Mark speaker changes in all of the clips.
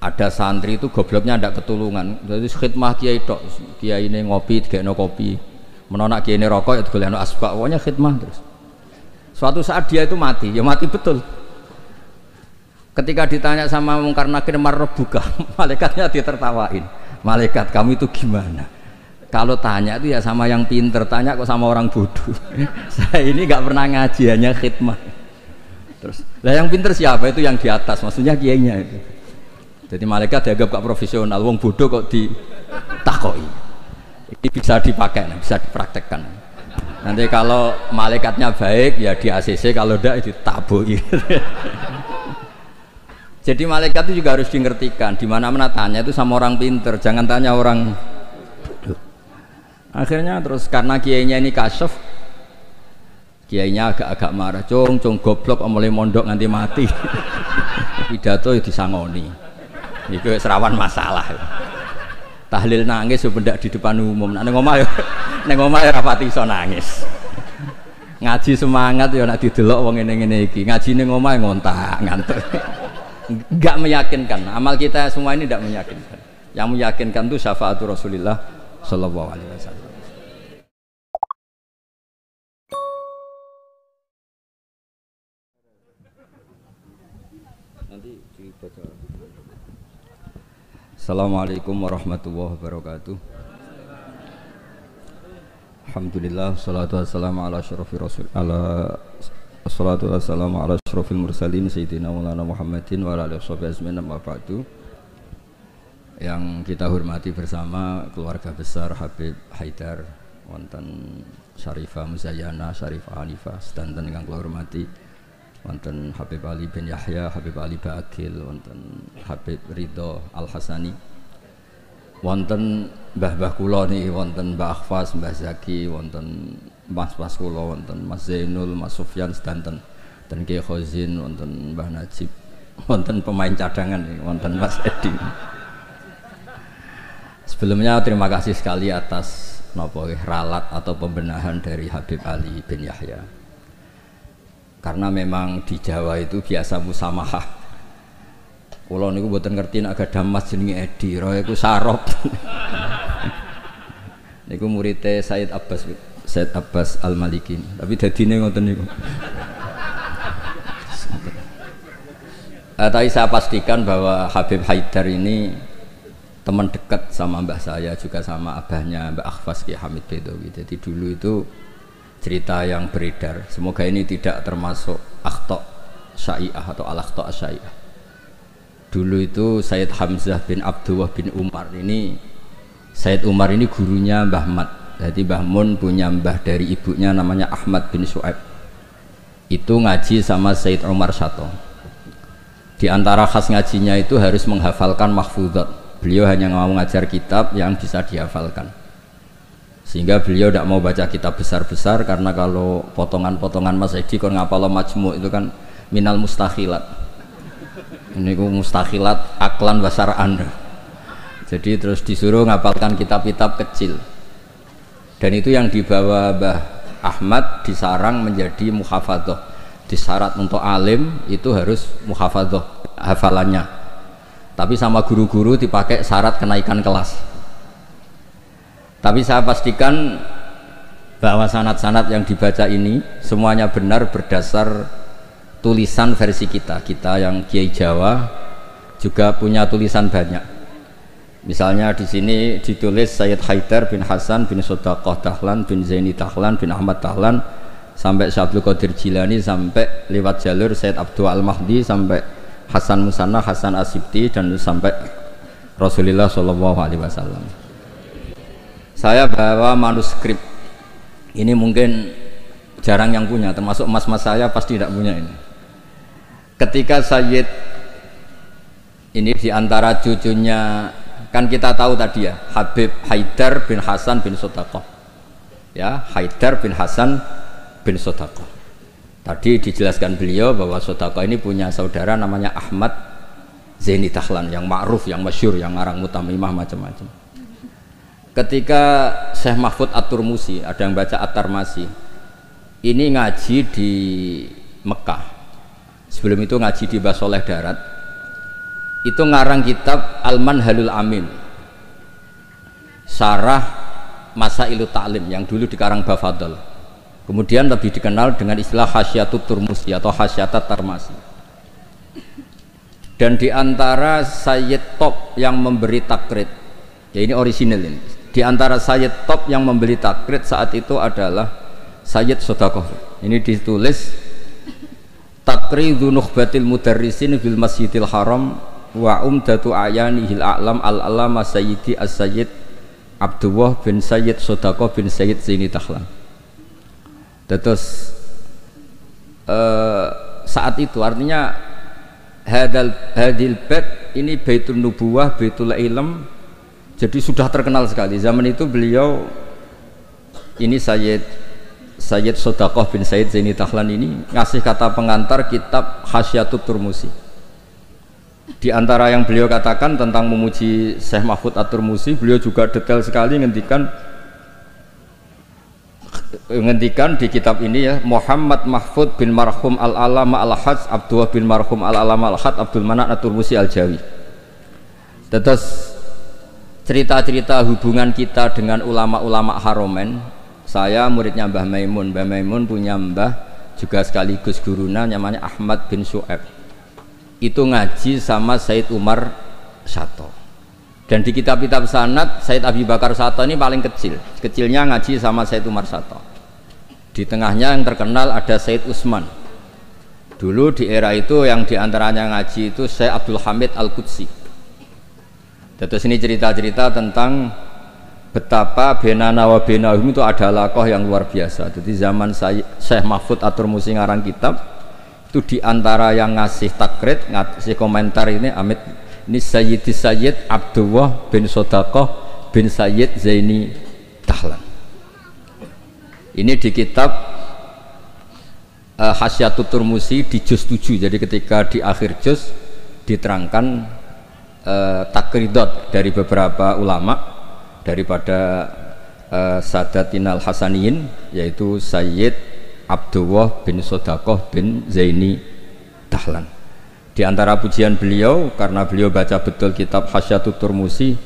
Speaker 1: ada santri itu gobloknya ndak ketulungan. Jadi khidmah kiai tok, kiai ini ngopi, digekno kopi. Menonak kiai ini rokok ya digolekno asbak, pokoknya khidmah terus. Suatu saat dia itu mati, ya mati betul. Ketika ditanya sama Mungkar Nakir marbuka, malaikatnya ditertawain. Malaikat kamu itu gimana? Kalau tanya itu ya sama yang pinter, tanya kok sama orang bodoh. Saya ini nggak pernah ngaji, hanya khidmah. Terus, lah yang pinter siapa? Itu yang di atas, maksudnya kiainya itu. Jadi malaikat dianggap gak profesional, wong bodoh kok ditakoi. Ini bisa dipakai, bisa dipraktekkan. Nanti kalau malaikatnya baik ya di ACC, kalau enggak ditaboi. Jadi malaikat itu juga harus dimengertikan. Di mana-mana tanya itu sama orang pinter, jangan tanya orang. Akhirnya terus karena kiainya ini kasyaf, kiainya agak-agak marah, cung goblok mulai mondok nganti mati. Pidato itu disangoni. Itu serawan masalah. Tahlil nangis sebendak di depan umum. Neng omah ya rapati iso nangis. Ngaji semangat ya nek didelok wong ngene-ngene iki. Ngaji ning omah ngontak ngantuk. Enggak meyakinkan. Amal kita semua ini tidak meyakinkan. Yang meyakinkan itu syafaatul Rasulullah sallallahu alaihi wasallam. Nanti dibaca. Assalamualaikum warahmatullahi wabarakatuh. Alhamdulillah, salatu wassalamu ala asyrafir rasul assalatu wassalamu ala asyrafil mursalin sayyidina Maulana Muhammadin wa ala alihi washabihi ajmain, amma ba'du. Yang kita hormati bersama keluarga besar Habib Haidar, wonten Syarifah Muzayyana, Syarifah Hanifah, sedanten ingkang kula hormati, wonten Habib Ali bin Yahya, Habib Ali Baqil, wonten Habib Ridho Al Hasani, wonten mbah-mbah kula niki, wonten Mbah Akhfas, Mbah Zaki, wonten mas-mas kula, wonten Mas Zainul, Mas Sufyan sedanten, dan Kiai Khozin, wonten Mbah Najib, wonten pemain cadangan nih, wonten Mas Edi. Sebelumnya terima kasih sekali atas ralat atau pembenahan dari Habib Ali bin Yahya. Karena memang di Jawa itu biasa musamahah. Kula niku mboten ngerti nek gadah mas jenenge Edi, roe iku sarop. Niku muridé Said Abbas Al-Maliki. Tapi dadine ngoten niku. Tapi saya pastikan bahwa Habib Haidar ini teman dekat sama mbah saya, juga sama abahnya Mbak Akhfas Ki Hamid Bedowi. Jadi dulu itu cerita yang beredar, semoga ini tidak termasuk akhta syai'ah atau al-akhta syai'ah. Dulu itu Sayyid Hamzah bin Abdullah bin Umar ini, Sayyid Umar ini gurunya Mbah Mat. Jadi Mbah Mun punya mbah dari ibunya namanya Ahmad bin Su'aib. Itu ngaji sama Sayyid Umar Sato. Di antara khas ngajinya itu harus menghafalkan mahfudzat. Beliau hanya mau ngajar kitab yang bisa dihafalkan. Sehingga beliau tidak mau baca kitab besar-besar, karena kalau potongan-potongan Mas Edi kon ngapal majmu itu kan minal mustakhilat. Ini ku mustakhilat aklan basaraan. Jadi terus disuruh ngapalkan kitab-kitab kecil. Dan itu yang dibawa Mbah Ahmad disarang menjadi muhafadzah. Disyarat untuk alim itu harus muhafadzah hafalannya. Tapi sama guru-guru dipakai syarat kenaikan kelas. Tapi saya pastikan bahwa sanad-sanad yang dibaca ini semuanya benar berdasar tulisan versi kita. Kita yang Kiai Jawa juga punya tulisan banyak. Misalnya di sini ditulis Sayyid Haidar bin Hasan bin Sodaqah Dahlan bin Zaini Dahlan bin Ahmad Dahlan sampai Syabdul Qadir Jilani, sampai lewat jalur Sayyid Abdul Al-Mahdi, sampai Hasan Musanna, Hasan Asibti, dan sampai Rasulullah SAW. Saya bawa manuskrip ini, mungkin jarang yang punya, termasuk mas-mas saya pasti tidak punya ini. Ketika Sayyid ini diantara cucunya, kan kita tahu tadi ya, Habib Haidar bin Hasan bin Sodaqah, ya, Haidar bin Hasan bin Sodaqah. Tadi dijelaskan beliau bahwa Sodaqah ini punya saudara namanya Ahmad Zaini Dahlan, yang ma'ruf, yang masyhur, yang ngarang mutamimah macam-macam. Ketika Syekh Mahfud At-Turmusi, ada yang baca At-Tarmasi, ini ngaji di Mekah. Sebelum itu ngaji di Basoleh Darat. itu ngarang kitab Al-Manhalul Amin, Syarah Masailut Ta'lim yang dulu dikarang Bafadl, kemudian lebih dikenal dengan istilah Hasyatut Turmusi atau Hasyatat Tarmasi. Dan diantara Sayyid top yang memberi takrid, ya ini orisinal ini, diantara Sayyid top yang memberi takrid saat itu adalah Sayyid Sodakoh. Ini ditulis Takridu Nukhbatil Mudarrisin bil Masjidil Haram wa umdatu ayanihil a'lam al-alama Sayyidi as-Sayyid Abdullah bin Sayyid Sodakoh bin Sayyid Zaini Dahlan. Terus saat itu artinya hadil bait ini Baitul Nubuwah, Baitul Ilm, jadi sudah terkenal sekali. Zaman itu beliau ini Sayyid Sodakoh bin Sayyid Zaini Dahlan ini ngasih kata pengantar kitab Hasyatut Turmusi. Di antara yang beliau katakan tentang memuji Syekh Mahfud At-Turmusi, beliau juga detail sekali ngendikan di kitab ini ya, Muhammad Mahfud bin Marhum Al-Alama Al-Hajj Abdullah bin Marhum Al-Alama Al-Hajj Abdul Manan At-Turmusi Al-Jawi. Terus cerita-cerita hubungan kita dengan ulama-ulama Haromen. Saya muridnya Mbah Maimun. Mbah Maimun punya mbah juga sekaligus guruna namanya Ahmad bin Syu'aib. Itu ngaji sama Said Umar Sato. Dan di kitab-kitab sanad Said Abi Bakar Sato ini paling kecil. Kecilnya ngaji sama Said Umar Sato. Di tengahnya yang terkenal ada Said Utsman. Dulu di era itu yang diantaranya ngaji itu Syekh Abdul Hamid Al-Qudsi. Terus ini cerita-cerita tentang betapa benana wa benahum itu ada lakoh yang luar biasa. Jadi zaman Syekh Mahfud At-Turmusi ngarang kitab itu diantara yang ngasih takrid, ngasih komentar ini Amit ini Sayyid Abdullah bin Sodakoh bin Sayyid Zaini Dahlan. Ini di kitab Hasyatut Turmusi di juz 7. Jadi ketika di akhir juz diterangkan takridot dari beberapa ulama daripada Sadatinal Hasaniyin, yaitu Sayyid Abdullah bin Sodakoh bin Zaini Dahlan. Di antara pujian beliau, karena beliau baca betul kitab Hasyatut Turmusi,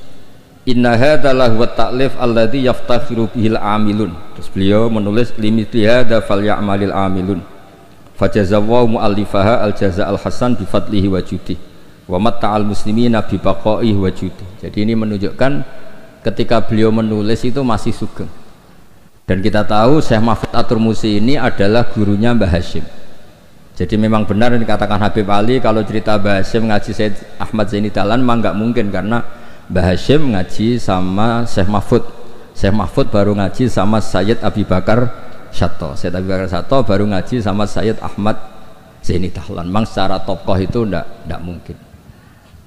Speaker 1: inna hadzalah wa ta'lif alladzi yaftakhiru bihil amilun. Terus beliau menulis limithli hadza falyamalil amilun fajazallahu muallifaha al-jaza'al hasan bi fadlihi wa judi wa matta'al muslimina bi baqaihi wa judi. Jadi ini menunjukkan ketika beliau menulis itu masih sugeng. Dan kita tahu Syekh Mahfud At-Turmusi ini adalah gurunya Mbah Hashim. Jadi memang benar yang dikatakan Habib Ali, kalau cerita Mbah Hashim ngaji Sayyid Ahmad Zaini Dahlan memang nggak mungkin, karena Mbah Hashim ngaji sama Syekh Mahfud. Syekh Mahfud baru ngaji sama Sayyid Abi Bakar Sato. Sayyid Abi Bakar Sato baru ngaji sama Sayyid Ahmad Zaini Dahlan. Memang secara tokoh itu ndak mungkin.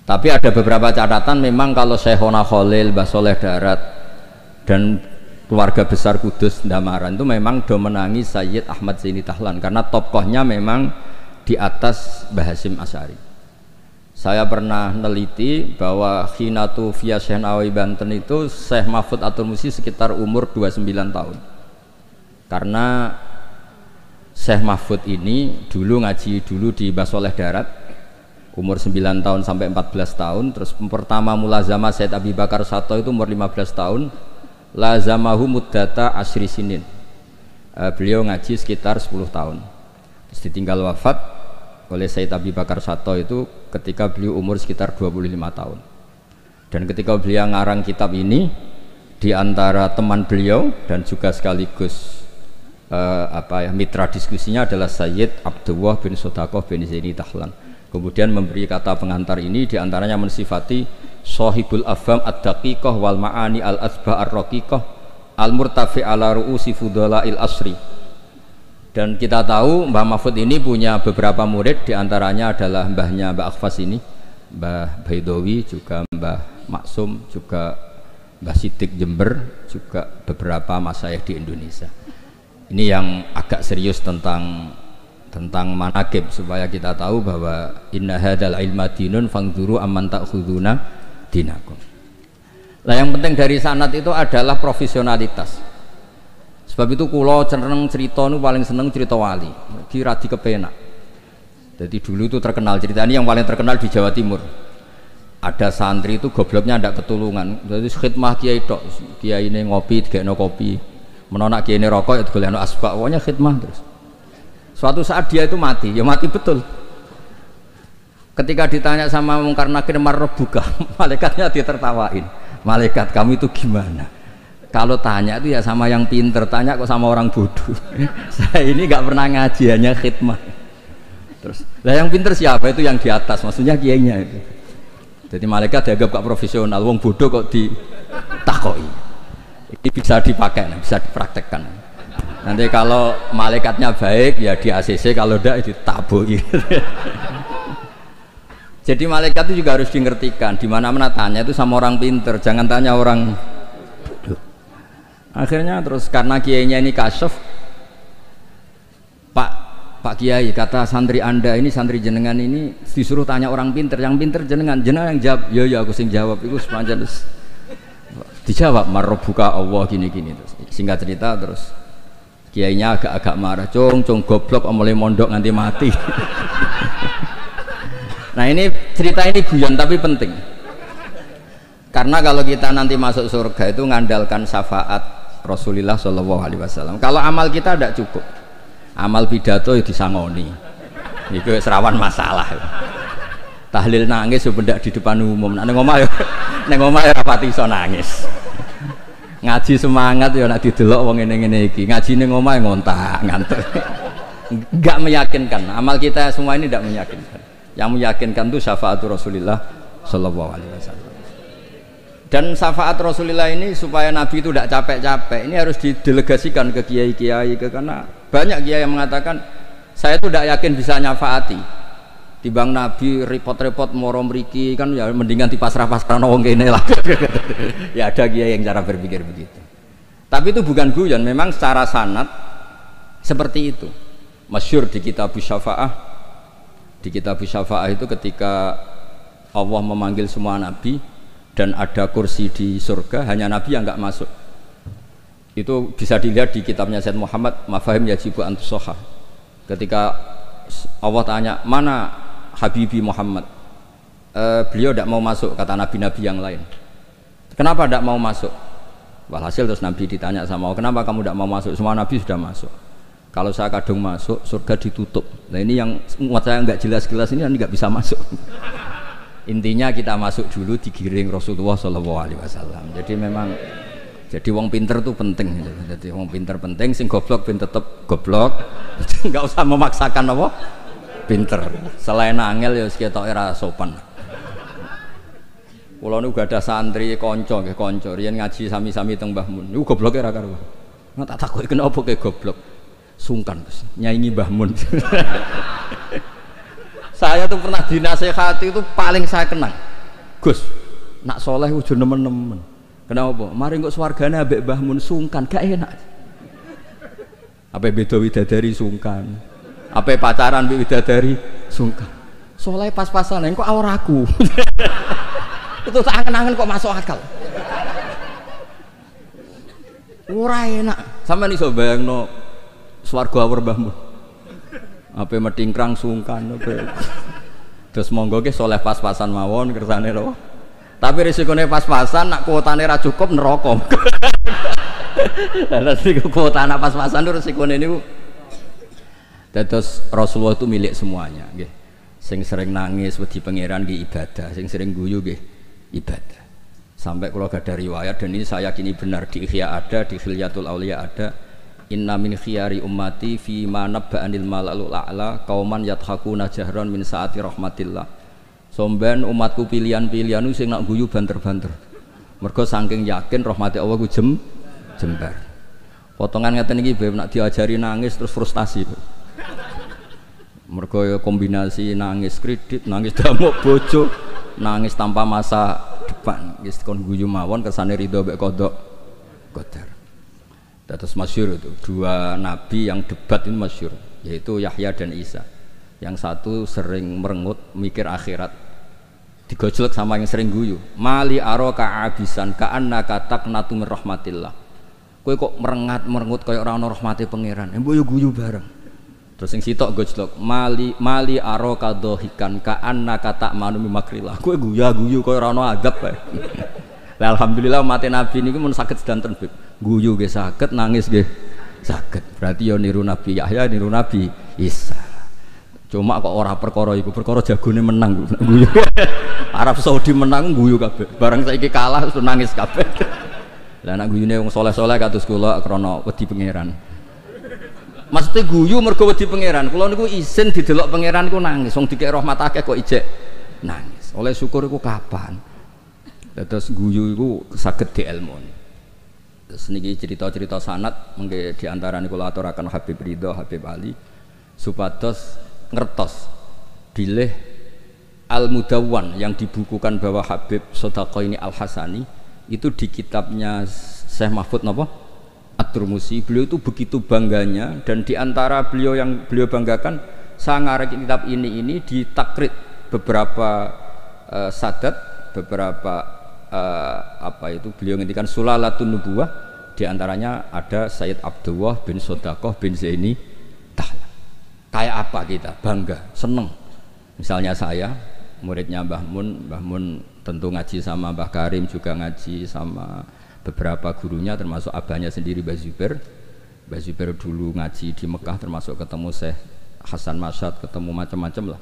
Speaker 1: Tapi ada beberapa catatan memang kalau Syekhona Khalil, Mbah Soleh Darat dan keluarga besar Kudus Ndamaran itu memang do menangi Sayyid Ahmad Zaini Dahlan karena tokohnya memang di atas Mbah Hasyim Asy'ari. Saya pernah neliti bahwa Khinatu via Syekh Nawawi Banten itu Syekh Mahfud At-Turmusi sekitar umur 29 tahun. Karena Syekh Mahfud ini dulu ngaji di Mbah Soleh Darat umur 9 tahun sampai 14 tahun. Terus pertama mulazamah Sayyid Abi Bakar Sato itu umur 15 tahun. Lazamahu muddata asyri sinin. Beliau ngaji sekitar 10 tahun. Terus ditinggal wafat oleh Sayyid Abi Bakar Sato itu ketika beliau umur sekitar 25 tahun. Dan ketika beliau ngarang kitab ini, di antara teman beliau dan juga sekaligus mitra diskusinya adalah Sayyid Abdullah bin Sodakoh bin Zaini Dahlan. Kemudian memberi kata pengantar ini, di antaranya mensifati Sohibul Afham Ad-Daqiqah wal Ma'ani Al-Asba Ar-Raqiqah Al-Murtafi ala Ru'usi Fudola'il Asri. Dan kita tahu Mbah Mahfud ini punya beberapa murid, di antaranya adalah mbahnya Mbah Akhfas ini, Mbah Baidowi, juga Mbah Maksum, juga Mbah Sidik Jember, juga beberapa masyayikh di Indonesia. Ini yang agak serius tentang manaqib, supaya kita tahu bahwa inna hadzal ilma dinun fangzuru amman ta'khuduna dinakum. Nah, yang penting dari sanad itu adalah profesionalitas. Sebab itu kula seneng cerita nu paling seneng cerita wali. Kira di kepenak. Jadi dulu itu terkenal cerita ini yang paling terkenal di Jawa Timur. ada santri itu gobloknya ndak ketulungan. Jadi khidmah kiai tok, kiai ini ngopi, digekno kopi. Menonak kiai ini rokok, ya digolekno asbak. Pokoknya khidmah terus. Suatu saat dia itu mati, ya mati betul. Ketika ditanya sama Mungkar Nakir marrobuka, malaikatnya ditertawain. Malaikat kamu itu gimana? Kalau tanya itu ya sama yang pinter, tanya kok sama orang bodoh. Saya ini nggak pernah ngaji, hanya khidmah. Terus, lah yang pinter siapa? Itu yang di atas, maksudnya kiainya itu. Jadi malaikat dianggap gak profesional, wong bodoh kok ditakoi. Ini bisa dipakai, bisa dipraktekkan. Nanti kalau malaikatnya baik ya di ACC, kalau tidak ditaboi. Jadi malaikat itu juga harus dimengertikan. Di mana-mana tanya itu sama orang pinter, jangan tanya orang bodoh. Akhirnya terus karena kiainya ini kasyaf, Pak Kiai, kata santri Anda ini, santri jenengan ini disuruh tanya orang pinter, yang pinter jenengan yang jawab. Ya aku sing jawab itu sepanjang terus dijawab marrobuka Allah gini-gini terus. Singkat cerita terus kiainya agak-agak marah, cung goblok mulai mondok nganti mati. Nah ini cerita ini guyon tapi penting. Karena kalau kita nanti masuk surga itu ngandalkan syafaat Rasulullah Shallallahu Alaihi Wasallam. Kalau amal kita tidak cukup. Amal pidato itu disangoni, itu serawan masalah. Tahlil nangis sebenarnya di depan umum. Neng omah ya rapati iso nangis. Ngaji semangat ya nak didelok wong ngene-ngene iki. Ngaji ning omah ngontak ngantuk. Enggak meyakinkan. Amal kita semua ini tidak meyakinkan. Yang meyakinkan itu syafaat Rasulullah Shallallahu Alaihi Wasallam. Dan syafaat Rasulullah ini supaya Nabi itu tidak capek-capek. Ini harus didelegasikan ke kiai-kiai, karena banyak kiai yang mengatakan saya itu tidak yakin bisa nyafaati. Timbang Nabi repot-repot moro mriki kan ya mendingan dipasrah-pasrah wong kene lah. Ya ada kiai yang cara berpikir begitu. Tapi itu bukan guyon, memang secara sanad seperti itu. Masyhur di kitab Syafaah. Di kitab Syafaah itu ketika Allah memanggil semua nabi dan ada kursi di surga, hanya Nabi yang nggak masuk. Itu bisa dilihat di kitabnya Said Muhammad Mafahim Yajibu Antusoha. Ketika Allah tanya mana Habibi Muhammad, beliau tidak mau masuk, kata nabi-nabi yang lain. Kenapa tidak mau masuk? Walhasil terus Nabi ditanya sama Allah, kenapa kamu tidak mau masuk? Semua nabi sudah masuk. Kalau saya kadung masuk, surga ditutup. Nah ini yang umat saya nggak jelas-jelas ini nggak bisa masuk. Intinya kita masuk dulu digiring Rasulullah Shallallahu Alaihi Wasallam. Jadi memang jadi wong pinter itu penting. Jadi wong pinter penting, sing goblok ben tetep goblok. Nggak usah memaksakan apa pinter. Selain angel ya ketok ora sopan. Kula niku gak ada santri kanca nggih kanca riyen ngaji sami-sami teng Mbah Mun. Niku gobloke ra karuan. Nggak tak takoki kenapa ke goblok. Sungkan Gus, nyaingi Mbah Mun. Saya tuh pernah dinasehati itu paling saya kenang. Gus, nak soleh ujo nemen-nemen. Kenapa? Mari kok swargane ambek Mbah Mun sungkan, gak enak. Apa beda widadari sungkan? Apa pacaran mbek widadari sungkan? Soleh pas-pasan, kok awor aku. Itu tak angen-angen kok masuk akal. Ora enak. Sampeyan iso bayangno swarga awor Mbah Mun. Apa metingkrang sungkan apa. Terus monggo ke soleh pas-pasan mawon kersane lho. Tapi risikone pas-pasan nak kuotane ra cukup neraka. Lah niku kuota anak pas-pasan itu risikone niku. Terus Rasulullah itu milik semuanya nggih. Sing sering nangis wedi pangeran nggih ibadah, sing sering guyu nggih ibadah. Sampai kalau gak ada riwayat dan ini saya yakini benar di Ihya ada, di Khilyatul Auliya ada. Inna min khiyari ummati fi ma nabba'anil malalul a'la qauman yadhakuna jahran min saati rahmatillah. Somben umatku pilihan-pilihan sing nak guyu banter-banter. Mergo saking yakin rahmati Allah ku jembar. Potongan ngeten iki ben nak diajari nangis terus frustasi. Mergo kombinasi nangis kredit, nangis damuk bojo, nangis tanpa masa depan. Wis kon guyu mawon kersane ridho mek kodok qadar. Terus masyhur itu dua nabi yang debat ini masyhur, yaitu Yahya dan Isa. Yang satu sering merengut mikir akhirat, digojlek sama yang sering guyu. Mali aroka abisan ka'annaka taqnatu min rahmatillah. Kowe kok merengut kayak ora ana rahmate pangeran. Mbok yo guyu bareng. Terus sing sitok gojlok mali aro kadohikan ka annaka ta'manu mimakrillah. Kowe guyu koyo ora ono adab bae. Lah alhamdulillah umat Nabi niku mun saged sedanten Bib. Guyu nggih saged, nangis nggih saged. Berarti yo niru Nabi Yahya, niru Nabi Isa. Cuma kok ora perkara iku, perkara jagone menang guyu. Arab Saudi menang guyu kabeh. Barang saiki kalah terus nangis kabeh. Lah nek guyune wong saleh-saleh kados kula krana wedi pangeran. Maksudnya guyu mergo wedi pangeran. Kula niku isin didelok pangeran niku nangis. Wong dikek rahmat akeh kok ijek nangis. Oleh syukur iku kapan? Terus guyu iku saged dielmoni. Terus niki cerita-cerita sanad mengke di antarane kula aturaken Habib Ridho, Habib Ali supados ngertos bilih Al-Mudawwan yang dibukukan bahwa Habib Sodaqah ini Al-Hasani itu di kitabnya Syekh Mahfud napa? At-Turmusi. Beliau itu begitu bangganya dan diantara beliau yang beliau banggakan saya ngarang kitab ini ditakrit beberapa sadat, beberapa apa itu beliau ngendikan Sulalatun Nubuwah, diantaranya ada Sayyid Abdullah bin Sodaqah bin Zaini Tahlan. Kayak apa kita bangga, seneng. Misalnya saya muridnya Mbah Mun tentu ngaji sama Mbah Karim, juga ngaji sama beberapa gurunya termasuk abahnya sendiri Mbah Zubair. Mbah Zubair dulu ngaji di Mekah termasuk ketemu Syekh Hasan Masyad, ketemu macam-macam lah,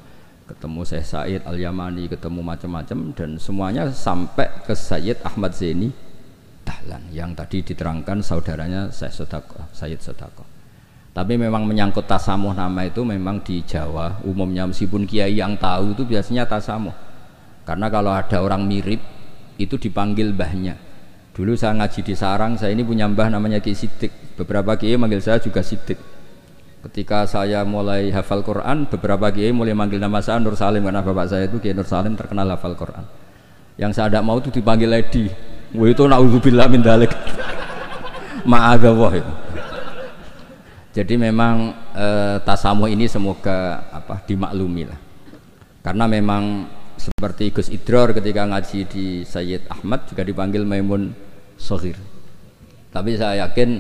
Speaker 1: ketemu Syekh Said Al-Yamani, ketemu macam-macam dan semuanya sampai ke Sayyid Ahmad Zaini Tahlan yang tadi diterangkan saudaranya Syekh Sodaqah, Sayyid Sodaqah. Tapi memang menyangkut tasamuh nama itu memang di Jawa umumnya meskipun kiai yang tahu itu biasanya tasamuh. Karena kalau ada orang mirip itu dipanggil mbahnya. Dulu saya ngaji di Sarang, saya ini punya mbah namanya Ki Siddiq. Beberapa kiai manggil saya juga Siddiq. Ketika saya mulai hafal Quran, beberapa kiai mulai manggil nama saya Nur Salim karena bapak saya itu Kiai Nur Salim terkenal hafal Quran. Yang saya tidak mau itu dipanggil Lady. Wah itu naudzubillah min dzalik. Ma'adzallah itu. Jadi memang tasamuh ini semoga dimaklumi lah. Karena memang seperti Gus Idror ketika ngaji di Sayyid Ahmad juga dipanggil Maimun Soghir. Tapi saya yakin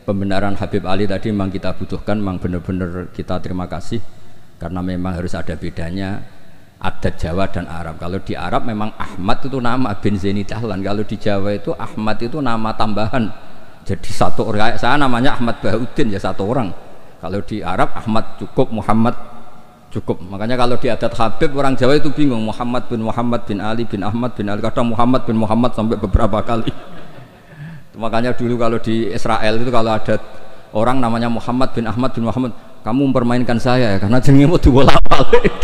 Speaker 1: pembenaran Habib Ali tadi memang kita butuhkan, memang benar-benar kita terima kasih karena memang harus ada bedanya adat Jawa dan Arab. Kalau di Arab memang Ahmad itu nama bin Zaini Tahlan, kalau di Jawa itu Ahmad itu nama tambahan. Jadi satu orang, saya namanya Ahmad Bahuddin ya satu orang. Kalau di Arab Ahmad cukup, Muhammad cukup. Makanya kalau di adat Habib orang Jawa itu bingung, Muhammad bin Ali bin Ahmad bin Ali, kadang Muhammad bin Muhammad sampai beberapa kali. Makanya dulu kalau di Israel itu kalau ada orang namanya Muhammad bin Ahmad bin Muhammad, kamu mempermainkan saya ya karena jenengmu dibolak-balik.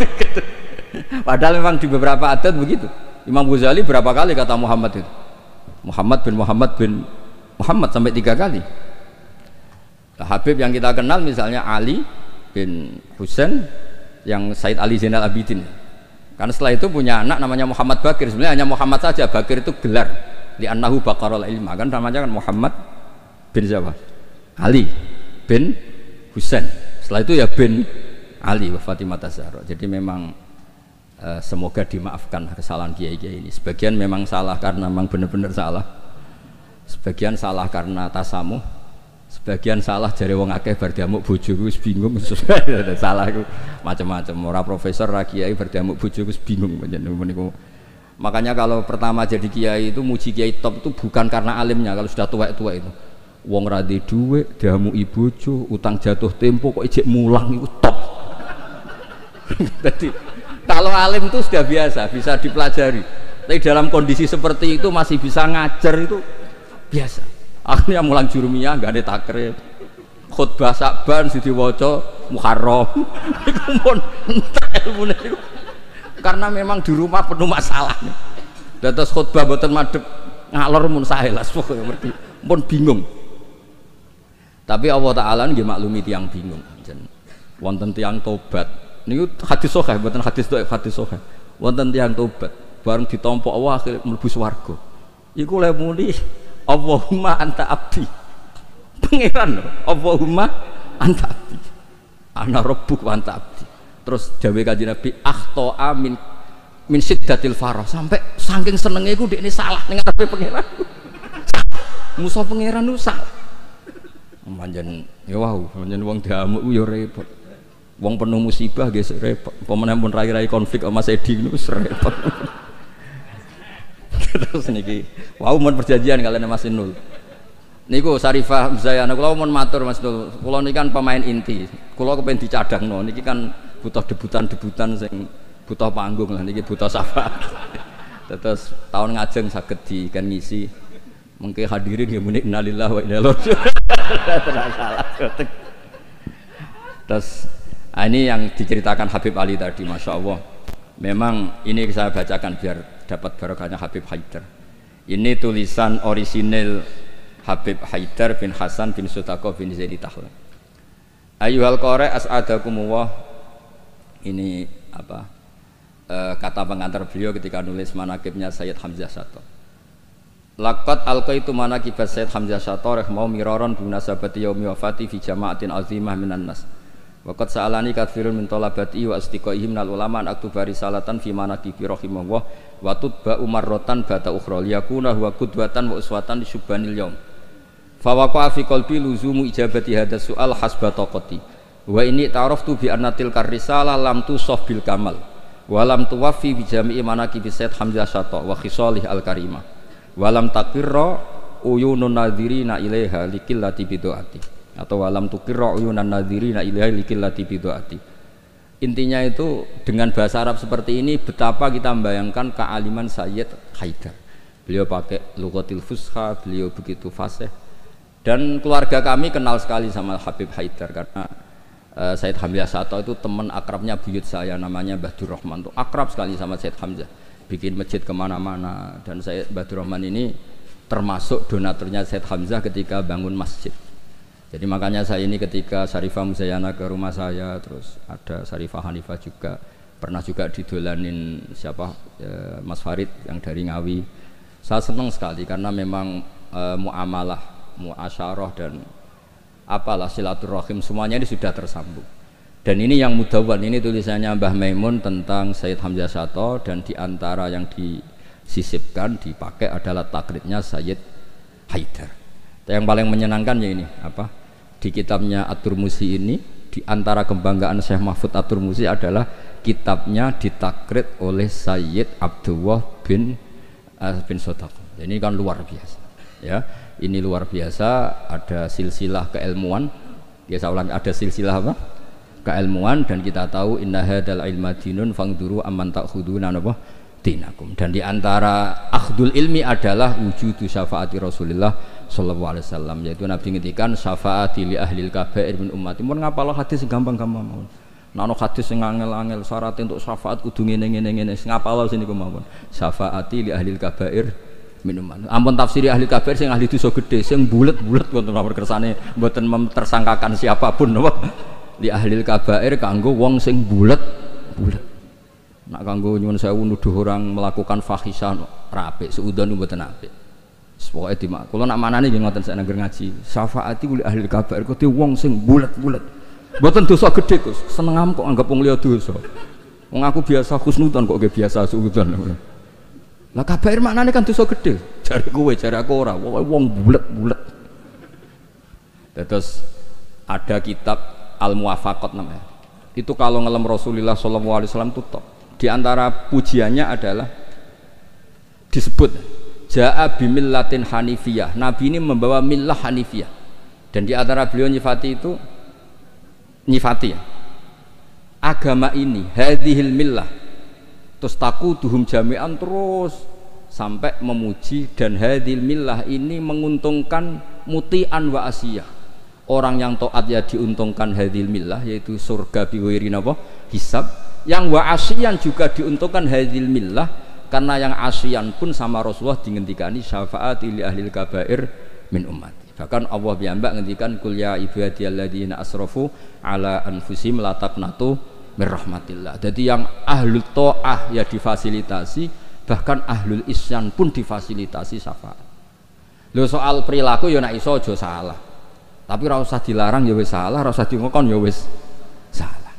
Speaker 1: Padahal memang di beberapa adat begitu. Imam Ghazali berapa kali kata Muhammad itu? Muhammad bin Muhammad sampai 3 kali. Nah, Habib yang kita kenal misalnya Ali bin Husain yang Said Ali Zainal Abidin. Karena setelah itu punya anak namanya Muhammad Bakir. Sebenarnya hanya Muhammad saja, Bakir itu gelar. Li'annahu baqarul ilma, kan namanya kan Muhammad bin siapa? Ali bin Husain. Setelah itu ya bin Ali wa Fatimah Zahra. Jadi memang semoga dimaafkan kesalahan kiai-kiai ini. Sebagian memang salah karena memang benar-benar salah. Sebagian salah karena tasamuh. Sebagian salah jare wong akeh bar diamuk bojoku wis bingung. Salah iku macam-macam. Ora profesor, ora kiai bar diamuk bojoku wis bingung niku. Makanya kalau pertama jadi kiai itu muji kiai top itu bukan karena alimnya. Kalau sudah tua-tua itu wong ra duwe dhuwit, diamuki bojo, utang jatuh tempo kok ijek mulang itu top. Jadi kalau alim itu sudah biasa, bisa dipelajari. Tapi dalam kondisi seperti itu masih bisa ngajar itu biasa. Akhirnya mulang jurumiyah enggak ada takrib. Khutbah Sa'ban sing diwaca Muharram. Iku mun entek ilmune iku. Karena memang di rumah penuh masalah. Dados khutbah mboten madhep ngalor mun saelas pokoke ngerti. Pun bingung. Tapi Allah Taala nggih maklumi tiyang bingung. Wonten tiyang tobat. Niku hadis sahih mboten hadis dhaif, hadis sahih. Wonten tiyang tobat bareng ditampa Allah akhire mlebu swarga. Iku le muni Allahumma anta abdi. Pangeran Allahumma anta abdi. Ana rabbuk wa anta abdi. Terus dawuh Kanjeng Nabi akhta min siddatil farah, sampai saking senenge iku dekne salah ning ngarepe pangeran. Musa pangeran ku salah. Panjen ya wau, panjen wong diamuk ku ya repot. Wong penuh musibah guys repot. Pemenang pun rai-rai konflik sama Mas Edi itu repot. Terus niki, wow mon perjanjian kalian Mas Inul. Niku Sarifah Zayana, kalau mau matur Mas Inul, kalau ini kan pemain inti, kalau kepengen dicadang no, niki kan butuh debutan sing butuh panggung lah, niki butuh syafaat. Terus tahun ngajeng saged di kan ngisi, mungkin hadirin ya muni innalillahi wa inna ilaihi raji'un. Terus ini yang diceritakan Habib Ali tadi, Masya Allah. Memang ini saya bacakan biar dapat barokahnya Habib Haidar. Ini tulisan orisinil Habib Haidar bin Hasan bin Sutaqo bin Zaidi Tahlan. Ayyuhal qari as'adakumullah. Ini apa? Kata pengantar beliau ketika nulis manaqibnya Sayyid Hamzah Syato. Laqad alqaitu manaqib Sayyid Hamzah Syato rahimahullah miraran binasabati yaumi wafati fi jama'atin azimah minan nas. Waqad sa'alani katsirun min talabati wa astiqaihim minal ulama an aktuba risalatan fi manaqibi rahimahullah wa tutba umarratan bata ukhra liyakuna huwa qudwatan wa uswatan syubbanil yaum. Fa waqa'a fi qalbi luzumu ijabati hadzal su'al hasba taqati. Wa inni ta'araftu bi anna tilka risalah lam tusaf bil kamal wa lam tuwaffi bi jami'i manaqibi Sayyid Hamzah Syato wa khisalih al karimah wa lam taqirra uyunun nadhirina ilaiha likillati bidu'ati. Atau walam tukirra uyunan nadhirina ilaihi likillati bidu'ati. Intinya itu dengan bahasa Arab seperti ini betapa kita membayangkan kealiman Sayyid Haidar. Beliau pakai lughatil fusha, beliau begitu fasih. Dan keluarga kami kenal sekali sama Habib Haidar karena Sayyid Hamzah Syato itu teman akrabnya buyut saya namanya Mbah Durrahman, itu akrab sekali sama Sayyid Hamzah, bikin masjid kemana-mana. Dan Sayyid Mbah Durrahman ini termasuk donaturnya Sayyid Hamzah ketika bangun masjid. Jadi makanya saya ini ketika Sarifah Muzayana ke rumah saya, terus ada Sarifah Hanifah juga, pernah juga didolanin siapa Mas Farid yang dari Ngawi. Saya senang sekali karena memang muamalah, muasyarah dan apalah silaturahim semuanya ini sudah tersambung. Dan ini yang mudawwan, ini tulisannya Mbah Maimun tentang Sayyid Hamzah Syato, dan diantara yang disisipkan dipakai adalah taklidnya Sayyid Haidar. Yang paling menyenangkan ya ini apa? Di kitabnya At-Turmusi ini, di antara kebanggaan Syekh Mahfud At-Turmusi adalah kitabnya ditakrid oleh Sayyid Abdullah bin Sotaqo. Ini kan luar biasa. Ya, ini luar biasa. Ada silsilah keilmuan. Ya saya ulang, ada silsilah apa? Keilmuan, dan kita tahu inna hadzal ilma dinun fangduru amman ta'khuduna apa? Dinakum. Dan di antara akhdul ilmi adalah wujudu syafaati Rasulullah sallallahu alaihi wasallam, yaitu Nabi ngendikan syafaati li ahlil kabair min ummati. Mun ngapalo hadis gampang-gampang mawon. Nek ana hadis sing angel-angel syarat untuk syafaat kudu ngene-ngene ngapalo sini mawon. Syafaati li ahlil kabair min ummati. Ampun tafsiri ahli kabair sing ahli dosa gedhe, sing bulet-bulet wonten nomor kersane mboten tersangkakan siapapun napa. Li ahlil kabair kanggo wong sing bulet-bulet. Nak kanggo nyuwun sewu nuduh orang melakukan fahisah rapi, seudon mboten apik. Pokoke dimak. Kula nak manane nggih ngoten sak nangger ngaji. Syafaati li ahli kabair kudu wong sing bulet-bulet. Mboten dosa gedhe, Gus. Senengam kok anggap wong liya dosa. Wong aku biasa husnudzon kok nggih biasa suudzon. Lah kabair maknane kan dosa gedhe. Jare kowe, jare aku ora. Wong bulet-bulet. Terus ada kitab Al-Muwafaqat namanya. Itu kalau ngelem Rasulullah sallallahu alaihi wasallam tutup. Di antara pujiannya adalah disebut Ja'a bimillatin hanifiyah. Nabi ini membawa millah hanifiyah. Dan di antara beliau nyifati itu ya. Agama ini hadhil millah. Terus taquduhum jami'an terus sampai memuji, dan hadhil millah ini menguntungkan muti'an wa asiyah. Orang yang taat ya diuntungkan hadhil millah, yaitu surga biwiri napa? Hisab. Yang wa asyian juga diuntungkan hadhil millah, karena yang asyian pun sama Rasulullah dingendikani syafaati li ahlil kabair min ummati. Bahkan Allah piyambak ngendikan kul ya ibadiyalladzina asrafu ala anfusihim la taqnatu mir rahmatillah. Jadi yang ahlul taah ya difasilitasi, bahkan ahlul isyan pun difasilitasi syafaat. Lho soal perilaku ya nek iso aja salah. Tapi ora usah dilarang ya wis salah, ora usah dingokon ya wis salah.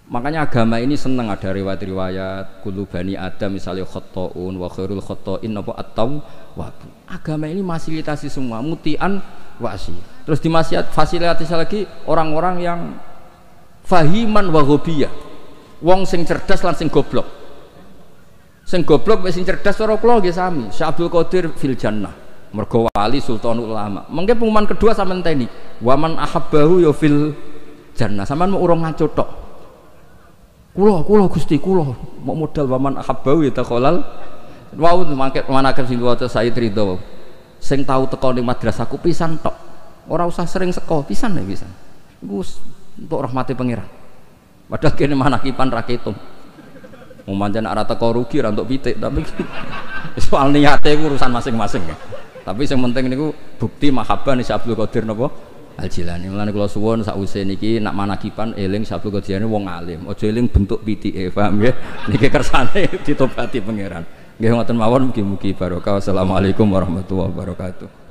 Speaker 1: Makanya agama ini senang ada riwayat-riwayat kullu bani Adam misalnya khotoun wa khairul khotoin apa at-tawwab. Agama ini fasilitasi semua mutian wasi. Terus fasilitasi lagi orang-orang yang fahiman wa ghobiyah. Wong sing cerdas lan sing goblok. Sing goblok wis sing cerdas cara kula nggih sami. Syekh Abdul Qadir fil jannah. Mergo wali sultanul ulama. Mengke pengumuman kedua sampean teni. Wa man ahabbahu ya fil jannah. Sampean mau urung ngaco tok. Kula Gusti kula mau modal wa man ahabbahu ya taqalal. Wau mangke manaken sing waca Said Ridho. Sing tau teko ning madrasahku pisan tok. Ora usah sering seko, pisan ya pisan. Iku untuk rahmati pangeran. Padahal kene manakipan ra ketung. Mau manjan arah teko rugi ra untuk pitik tapi soal niate iku urusan masing-masing ya. Tapi yang penting niku bukti mahabbah nih Abdul Qadir napa Al Jilani. Mulane kula suwun sakwise niki nak manakipan eling Abdul Qadir wong alim, aja eling bentuk pitike, paham nggih? Niki kersane ditobati pangeran. Nggih ngoten mawon mugi-mugi barokah. Wassalamualaikum warahmatullahi wabarakatuh.